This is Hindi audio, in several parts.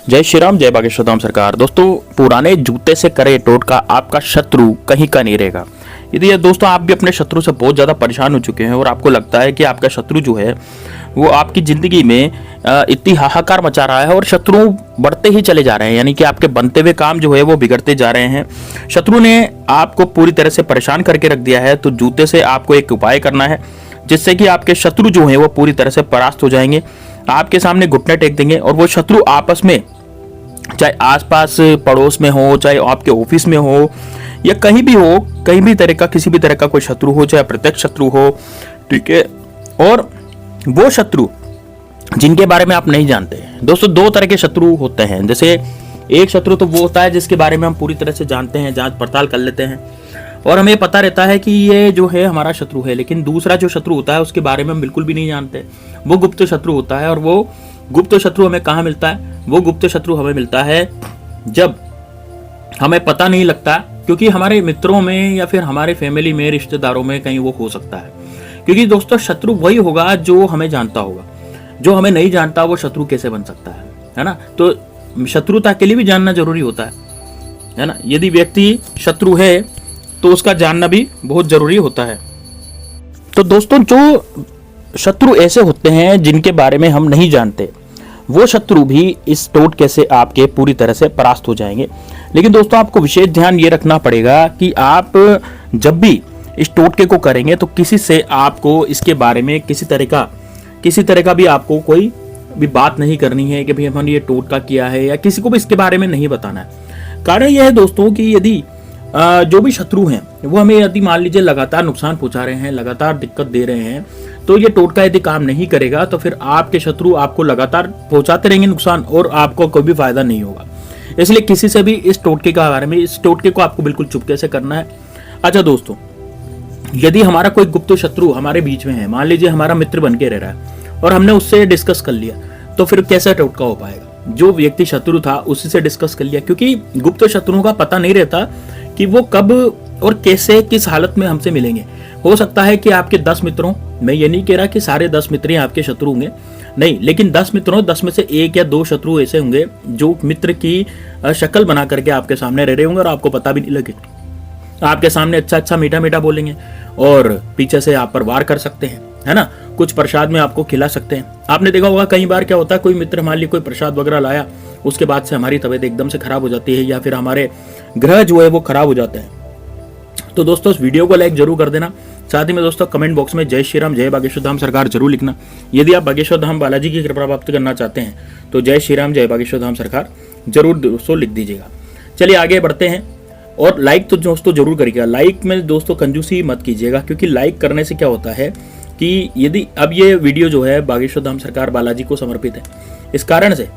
जय श्री राम, जय बागेश्वर धाम सरकार। दोस्तों, पुराने जूते से करे टोटका आपका शत्रु कहीं का नहीं रहेगा। यदि ये दोस्तों आप भी अपने शत्रु से बहुत ज़्यादा परेशान हो चुके हैं और आपको लगता है कि आपका शत्रु जो है वो आपकी ज़िंदगी में इतनी हाहाकार मचा रहा है और शत्रु बढ़ते ही चले जा रहे हैं, यानी कि आपके बनते हुए काम जो है वो बिगड़ते जा रहे हैं, शत्रु ने आपको पूरी तरह से परेशान करके रख दिया है, तो जूते से आपको एक उपाय करना है जिससे कि आपके शत्रु जो है वो पूरी तरह से परास्त हो जाएंगे, आपके सामने घुटने टेक देंगे और वो शत्रु आपस में, चाहे आसपास पड़ोस में हो, चाहे आपके ऑफिस में हो या कहीं भी हो, कहीं भी तरह का किसी भी तरह का कोई शत्रु हो, चाहे प्रत्यक्ष शत्रु हो, ठीक है। और वो शत्रु जिनके बारे में आप नहीं जानते, दोस्तों दो तरह के शत्रु होते हैं। जैसे एक शत्रु तो वो होता है जिसके बारे में हम पूरी तरह से जानते हैं, जांच पड़ताल कर लेते हैं और हमें पता रहता है कि ये जो है हमारा शत्रु है। लेकिन दूसरा जो शत्रु होता है उसके बारे में हम बिल्कुल भी नहीं जानते, वो गुप्त शत्रु होता है। और वो गुप्त शत्रु हमें कहाँ मिलता है? वो गुप्त शत्रु हमें मिलता है जब हमें पता नहीं लगता, क्योंकि हमारे मित्रों में या फिर हमारे फैमिली में, रिश्तेदारों में कहीं वो हो सकता है। क्योंकि दोस्तों शत्रु वही होगा जो हमें जानता होगा, जो हमें नहीं जानता वो शत्रु कैसे बन सकता है ना। तो शत्रुता के लिए भी जानना जरूरी होता है ना। यदि व्यक्ति शत्रु है तो उसका जानना भी बहुत जरूरी होता है। तो दोस्तों जो शत्रु ऐसे होते हैं जिनके बारे में हम नहीं जानते, वो शत्रु भी इस टोटके से आपके पूरी तरह से परास्त हो जाएंगे। लेकिन दोस्तों आपको विशेष ध्यान ये रखना पड़ेगा कि आप जब भी इस टोटके को करेंगे तो किसी से आपको इसके बारे में किसी तरह का भी आपको कोई भी बात नहीं करनी है कि भाई हमने ये टोटका किया है, या किसी को भी इसके बारे में नहीं बताना है। कारण यह है दोस्तों कि यदि जो भी शत्रु हैं वो हमें यदि मान लीजिए लगातार नुकसान पहुंचा रहे हैं, लगातार दिक्कत दे रहे हैं, तो ये टोटका यदि काम नहीं करेगा तो फिर आपके शत्रु आपको लगातार पहुंचाते रहेंगे नुकसान और आपको कोई भी फायदा नहीं होगा। इसलिए किसी से भी इस टोटके के बारे में, इस टोटके को आपको बिल्कुल चुपके से करना है। अच्छा दोस्तों, यदि हमारा कोई गुप्त शत्रु हमारे बीच में है, मान लीजिए हमारा मित्र बन के रह रहा है और हमने उससे डिस्कस कर लिया, तो फिर कैसा टोटका हो पाएगा? जो व्यक्ति शत्रु था उसी से डिस्कस कर लिया, क्योंकि गुप्त शत्रुओं का पता नहीं रहता कि वो कब और कैसे किस हालत में हमसे मिलेंगे। हो सकता है कि आपके 10 मित्रों, मैं ये नहीं कह रहा कि सारे 10 मित्र ही आपके शत्रु होंगे, नहीं, लेकिन 10 मित्रों 10 में से 1 या 2 शत्रु ऐसे होंगे जो मित्र की शक्ल बना करके आपके सामने रह रहे होंगे और आपको पता भी नहीं लगे। आपके सामने अच्छा मीठा मीठा बोलेंगे और पीछे से आप पर वार कर सकते हैं, है ना। कुछ प्रसाद में आपको खिला सकते हैं। आपने देखा होगा कई बार क्या होता है, कोई मित्र हमारे लिए कोई प्रसाद वगैरह लाया, उसके बाद से हमारी तबीयत एकदम से खराब हो जाती है या फिर हमारे ग्रह जो है वो खराब हो जाते हैं। तो दोस्तों इस वीडियो को लाइक जरूर कर देना। साथ ही में दोस्तों कमेंट बॉक्स में जय श्री राम, जय बागेश्वर धाम सरकार जरूर लिखना। यदि आप बागेश्वर धाम बालाजी की कृपा प्राप्त करना चाहते हैं तो जय श्री राम, जय बागेश्वर धाम सरकार जरूर दोस्तों लिख दीजिएगा। चलिए आगे बढ़ते हैं। और लाइक तो दोस्तों जरूर करिएगा। लाइक में दोस्तों कंजूसी मत कीजिएगा, क्योंकि लाइक करने से क्या होता है कि यदि अब ये वीडियो जो है बागेश्वर धाम सरकार बालाजी को समर्पित है, इस कारण से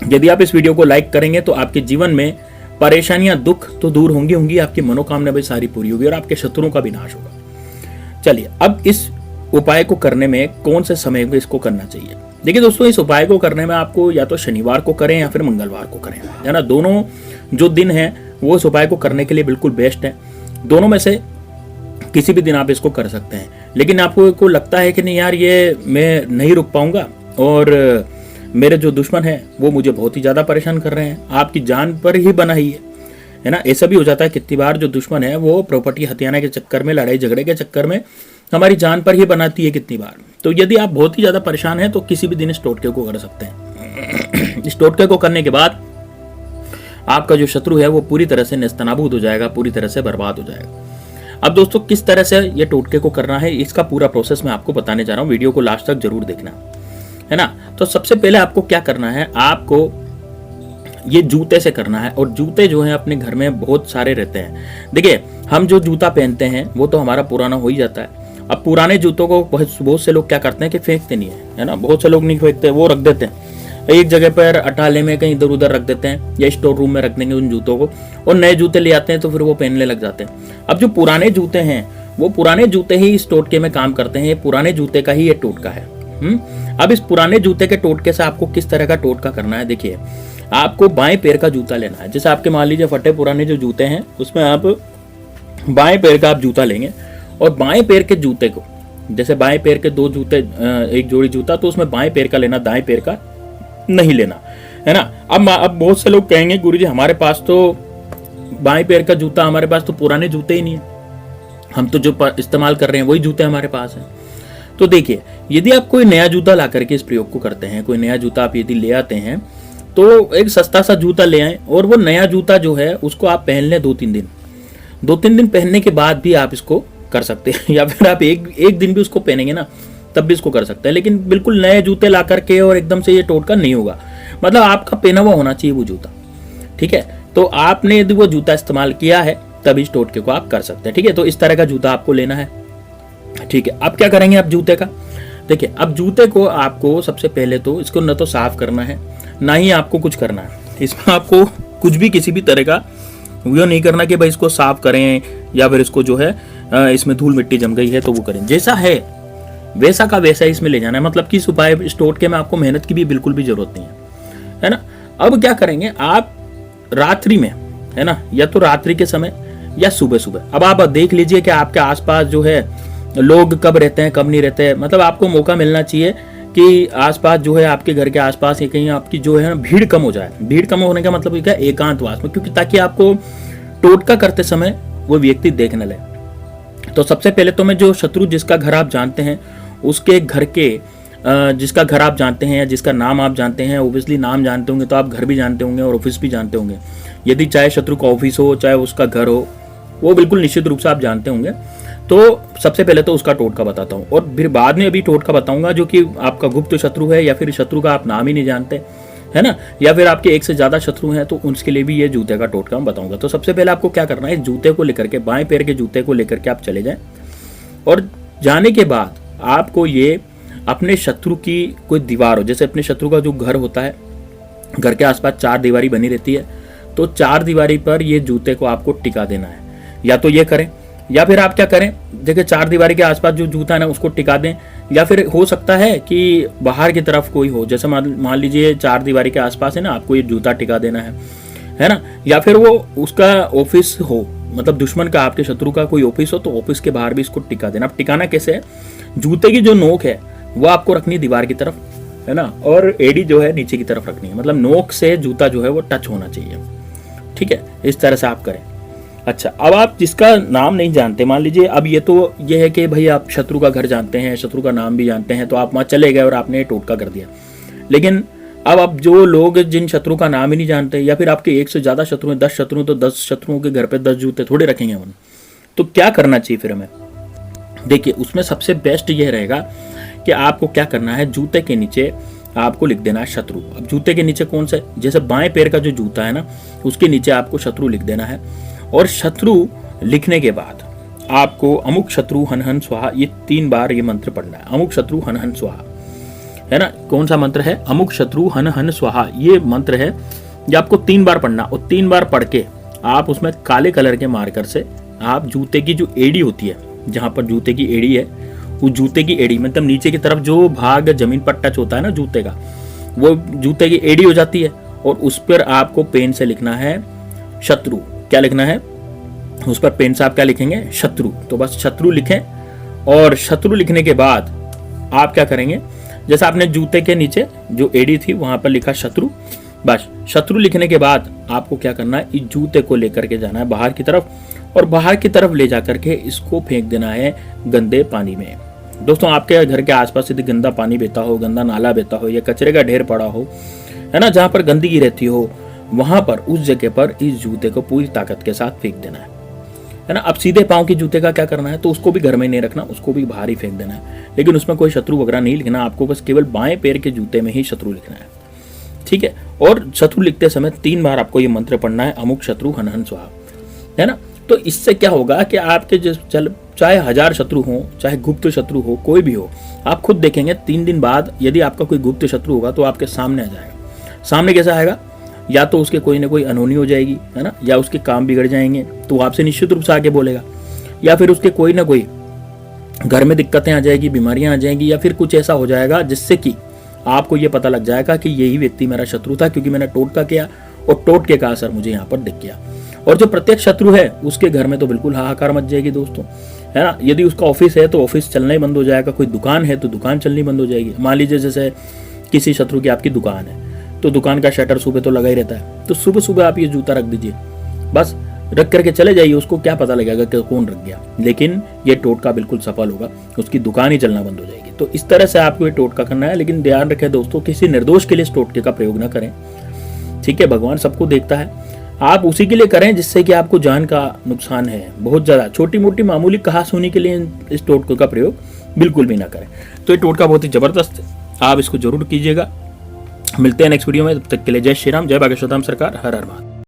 यदि आप इस वीडियो को लाइक करेंगे तो आपके जीवन में परेशानियां, दुख तो दूर होंगी, आपकी मनोकामना भी सारी पूरी होगी और आपके शत्रुओं का विनाश होगा। चलिए अब इस उपाय को करने में कौन से समय में इसको करना चाहिए? देखिए दोस्तों, इस उपाय को करने में आपको या तो शनिवार को करें या फिर मंगलवार को करें, है ना। दोनों जो दिन है वो इस उपाय को करने के लिए बिल्कुल बेस्ट है। दोनों में से किसी भी दिन आप इसको कर सकते हैं। लेकिन आपको लगता है कि नहीं यार, ये मैं नहीं रुक पाऊंगा और मेरे जो दुश्मन है वो मुझे बहुत ही ज्यादा परेशान कर रहे हैं, आपकी जान पर ही बना ही है ना। ऐसा भी हो जाता है कितनी बार जो दुश्मन है वो प्रॉपर्टी हथियाने के चक्कर में, लड़ाई झगड़े के चक्कर में हमारी जान पर ही बनाती है कितनी बार। तो यदि आप बहुत ही ज्यादा परेशान हैं तो किसी भी दिन इस टोटके को कर सकते हैं। इस टोटके को करने के बाद आपका जो शत्रु है वो पूरी तरह से नेस्तनाबूद हो जाएगा, पूरी तरह से बर्बाद हो जाएगा। अब दोस्तों किस तरह से ये टोटके को करना है, इसका पूरा प्रोसेस मैं आपको बताने जा रहा हूँ। वीडियो को लास्ट तक जरूर देखना, है ना। तो सबसे पहले आपको क्या करना है, आपको ये जूते से करना है। और जूते जो है अपने घर में बहुत सारे रहते हैं। देखिए हम जो जूता पहनते हैं वो तो हमारा पुराना हो ही जाता है। अब पुराने जूतों को बहुत से लोग क्या करते हैं कि फेंकते नहीं है ना। बहुत से लोग नहीं फेंकते, वो रख देते हैं एक जगह पर, अटाले में कहीं इधर उधर रख देते हैं या स्टोर रूम में रख देंगे उन जूतों को, और नए जूते ले आते हैं तो फिर वो पहनने लग जाते हैं। अब जो पुराने जूते हैं वो पुराने जूते ही इस टोटके में काम करते हैं। पुराने जूते का ही ये टोटका है। अब इस पुराने जूते के टोटके से आपको किस तरह का टोटका करना है? देखिए आपको बाएं पैर का जूता लेना है। जैसे आपके मान लीजिए फटे पुराने जो जूते हैं उसमें आप बाएं पैर का आप जूता लेंगे और बाएं पैर के जूते को, जैसे बाएं पैर के 2 जूते, एक जोड़ी जूता, तो उसमें बाएं पैर का लेना, दाएं पैर का नहीं लेना। है ना। अब बहुत से लोग कहेंगे गुरुजी हमारे पास तो बाएं पैर का जूता, हमारे पास तो पुराने जूते ही नहीं है, हम तो जो इस्तेमाल कर रहे हैं वही जूते हमारे पास हैं। तो देखिए, यदि आप कोई नया जूता ला करके इस प्रयोग को करते हैं, कोई नया जूता आप यदि ले आते हैं, तो एक सस्ता सा जूता ले आए और वो नया जूता जो है उसको आप पहन लें 2-3 दिन। 2-3 दिन पहनने के बाद भी आप इसको कर सकते हैं, या फिर आप एक दिन भी उसको पहनेंगे ना तब भी इसको कर सकते हैं। लेकिन बिल्कुल नए जूते ला करके और एकदम से ये टोटका नहीं होगा, मतलब आपका पहना हुआ होना चाहिए वो जूता, ठीक है। तो आपने यदि वो जूता इस्तेमाल किया है तब इस टोटके को आप कर सकते हैं, ठीक है। तो इस तरह का जूता आपको लेना है, ठीक है। अब क्या करेंगे आप जूते का, देखिए अब जूते को आपको सबसे पहले तो इसको न तो साफ करना है, ना ही आपको कुछ करना है। इसमें आपको कुछ भी किसी भी तरह का वो नहीं करना कि भाई इसको साफ करें या फिर इसको जो है इसमें धूल मिट्टी जम गई है तो वो करें। जैसा है वैसा का वैसा इसमें ले जाना है, मतलब कि इस टोटके में आपको मेहनत की भी बिल्कुल भी जरूरत नहीं है ना। अब क्या करेंगे आप रात्रि में, है ना, या तो रात्रि के समय या सुबह सुबह। अब आप देख लीजिए कि आपके आसपास जो है लोग कब रहते हैं कब नहीं रहते हैं, मतलब आपको मौका मिलना चाहिए कि आसपास जो है आपके घर के आसपास या कहीं आपकी जो है भीड़ कम हो जाए। भीड़ कम होने का मतलब क्या, एकांतवास में, क्योंकि ताकि आपको टोटका करते समय वो व्यक्ति देख न ले। तो सबसे पहले तो मैं जो शत्रु जिसका घर आप जानते हैं उसके घर के जिसका घर आप जानते हैं या जिसका नाम आप जानते हैं, ओबियसली नाम जानते होंगे तो आप घर भी जानते होंगे और ऑफिस भी जानते होंगे। यदि चाहे शत्रु का ऑफिस हो चाहे उसका घर हो, वो बिल्कुल निश्चित रूप से आप जानते होंगे। तो सबसे पहले तो उसका टोटका बताता हूँ और फिर बाद में अभी टोटका बताऊंगा जो कि आपका गुप्त शत्रु है या फिर शत्रु का आप नाम ही नहीं जानते, है ना, या फिर आपके एक से ज्यादा शत्रु हैं, तो उसके लिए भी ये जूते का टोटका मैं बताऊंगा। तो सबसे पहले आपको क्या करना है, जूते को लेकर के, बाएं पैर के जूते को लेकर के आप चले जाएं और जाने के बाद आपको ये अपने शत्रु की कोई दीवार हो, जैसे अपने शत्रु का जो घर होता है, घर के आसपास 4 दीवारी बनी रहती है, तो 4 दीवारी पर ये जूते को आपको टिका देना है। या तो ये करें या फिर आप क्या करें, देखिए 4 दीवारी के आसपास जो जूता है ना उसको टिका दें, या फिर हो सकता है कि बाहर की तरफ कोई हो, जैसे मान लीजिए 4 दीवारी के आसपास है ना, आपको ये जूता टिका देना है ना, या फिर वो उसका ऑफिस हो, मतलब दुश्मन का आपके शत्रु का कोई ऑफिस हो तो ऑफिस के बाहर भी इसको टिका देना। अब टिकाना कैसे है, जूते की जो नोक है वो आपको रखनी दीवार की तरफ, है ना, और एड़ी जो है नीचे की तरफ रखनी है, मतलब नोक से जूता जो है वो टच होना चाहिए, ठीक है। इस तरह से आप करें। अच्छा, अब आप जिसका नाम नहीं जानते, मान लीजिए अब ये है कि भाई आप शत्रु का घर जानते हैं, शत्रु का नाम भी जानते हैं, तो आप वहां चले गए और आपने टोटका कर दिया। लेकिन अब आप जो लोग जिन शत्रु का नाम ही नहीं जानते, या फिर आपके एक से ज्यादा शत्रु हैं, 10 शत्रु, तो 10 शत्रुओं के घर पे 10 जूते थोड़े रखेंगे हम, तो क्या करना चाहिए फिर हमें, देखिए उसमें सबसे बेस्ट यह रहेगा कि आपको क्या करना है, जूते के नीचे आपको लिख देना है शत्रु। अब जूते के नीचे कौन सा, जैसे बाएं पैर का जो जूता है ना उसके नीचे आपको शत्रु लिख देना है, और शत्रु लिखने के बाद आपको अमुक शत्रु हन हन स्वाहा, ये 3 बार ये मंत्र पढ़ना है। अमुक शत्रु हन हन स्वाहा, है ना, कौन सा मंत्र है, अमुक शत्रु हन हन स्वाहा, ये मंत्र है, ये आपको 3 बार पढ़ना। और 3 बार पढ़ के आप उसमें काले कलर के मार्कर से आप जूते की जो एड़ी होती है, जहां पर जूते की एड़ी है, वो जूते की एड़ी मतलब नीचे की तरफ जो भाग जमीन पर टच होता है ना जूते का, वो जूते की एड़ी हो जाती है, और उस पर आपको पेन से लिखना है शत्रु। क्या लिखना है उस पर, पेन से आप क्या लिखेंगे, शत्रु। तो बस शत्रु लिखें, और शत्रु लिखने के बाद आप क्या करेंगे, जैसे आपने जूते के नीचे जो एड़ी थी वहां पर लिखा शत्रु, बस शत्रु लिखने के बाद आपको क्या करना है, इस जूते को लेकर के जाना है बाहर की तरफ, और बाहर की तरफ ले जाकर के इसको फेंक देना है गंदे पानी में। दोस्तों आपके घर के आसपास यदि गंदा पानी बहता हो, गंदा नाला बहता हो, या कचरे का ढेर पड़ा हो, है ना, जहां पर गंदगी रहती हो, वहां पर उस जगह पर इस जूते को पूरी ताकत के साथ फेंक देना है ना। अब सीधे पांव के जूते का क्या करना है, तो उसको भी घर में नहीं रखना, उसको भी बाहर ही फेंक देना है, लेकिन उसमें कोई शत्रु वगैरह नहीं लिखना, आपको बस केवल बाएं पैर के जूते में ही शत्रु लिखना है, ठीक है। और शत्रु लिखते समय 3 बार आपको ये मंत्र पढ़ना है, अमुक शत्रु हन हन स्वाहा, है ना। तो इससे क्या होगा कि आपके चाहे 1000 शत्रु हो, चाहे गुप्त शत्रु हो, कोई भी हो, आप खुद देखेंगे 3 दिन बाद यदि आपका कोई गुप्त शत्रु होगा तो आपके सामने आ जाएगा। सामने कैसे आएगा, या तो उसके कोई ना कोई अनहोनी हो जाएगी, है ना, या उसके काम बिगड़ जाएंगे तो आपसे निश्चित रूप से आगे बोलेगा, या फिर उसके कोई ना कोई घर में दिक्कतें आ जाएगी, बीमारियां आ जाएंगी, या फिर कुछ ऐसा हो जाएगा जिससे कि आपको ये पता लग जाएगा कि यही व्यक्ति मेरा शत्रु था, क्योंकि मैंने टोटका किया और टोटके का असर मुझे यहाँ पर दिख गया। और जो प्रत्यक्ष शत्रु है उसके घर में तो बिल्कुल हाहाकार मच जाएगी दोस्तों, है ना। यदि उसका ऑफिस है तो ऑफिस चलना ही बंद हो जाएगा, कोई दुकान है तो दुकान चलनी बंद हो जाएगी। मान लीजिए जैसे किसी शत्रु की आपकी दुकान है, तो दुकान का शटर सुबह तो लगा ही रहता है, तो सुबह सुबह आप ये जूता रख दीजिए, बस रख करके चले जाइए, उसको क्या पता लगेगा कि कौन रख गया। लेकिन ये टोटका बिल्कुल सफल होगा, उसकी दुकान ही चलना बंद हो जाएगी। तो इस तरह से आपको ये टोटका करना है, लेकिन ध्यान रखें दोस्तों, किसी निर्दोष के लिए इस टोटके का प्रयोग ना करें, ठीक है। भगवान सबको देखता है, आप उसी के लिए करें जिससे कि आपको जान का नुकसान है बहुत ज्यादा। छोटी मोटी मामूली कहा सुनी के लिए इस टोटके का प्रयोग बिल्कुल भी ना करें। तो ये टोटका बहुत ही जबरदस्त है, आप इसको जरूर कीजिएगा। मिलते हैं नेक्स्ट वीडियो में, तब तक के लिए जय श्री राम, जय बागेश्वर धाम सरकार, हर हर महादेव।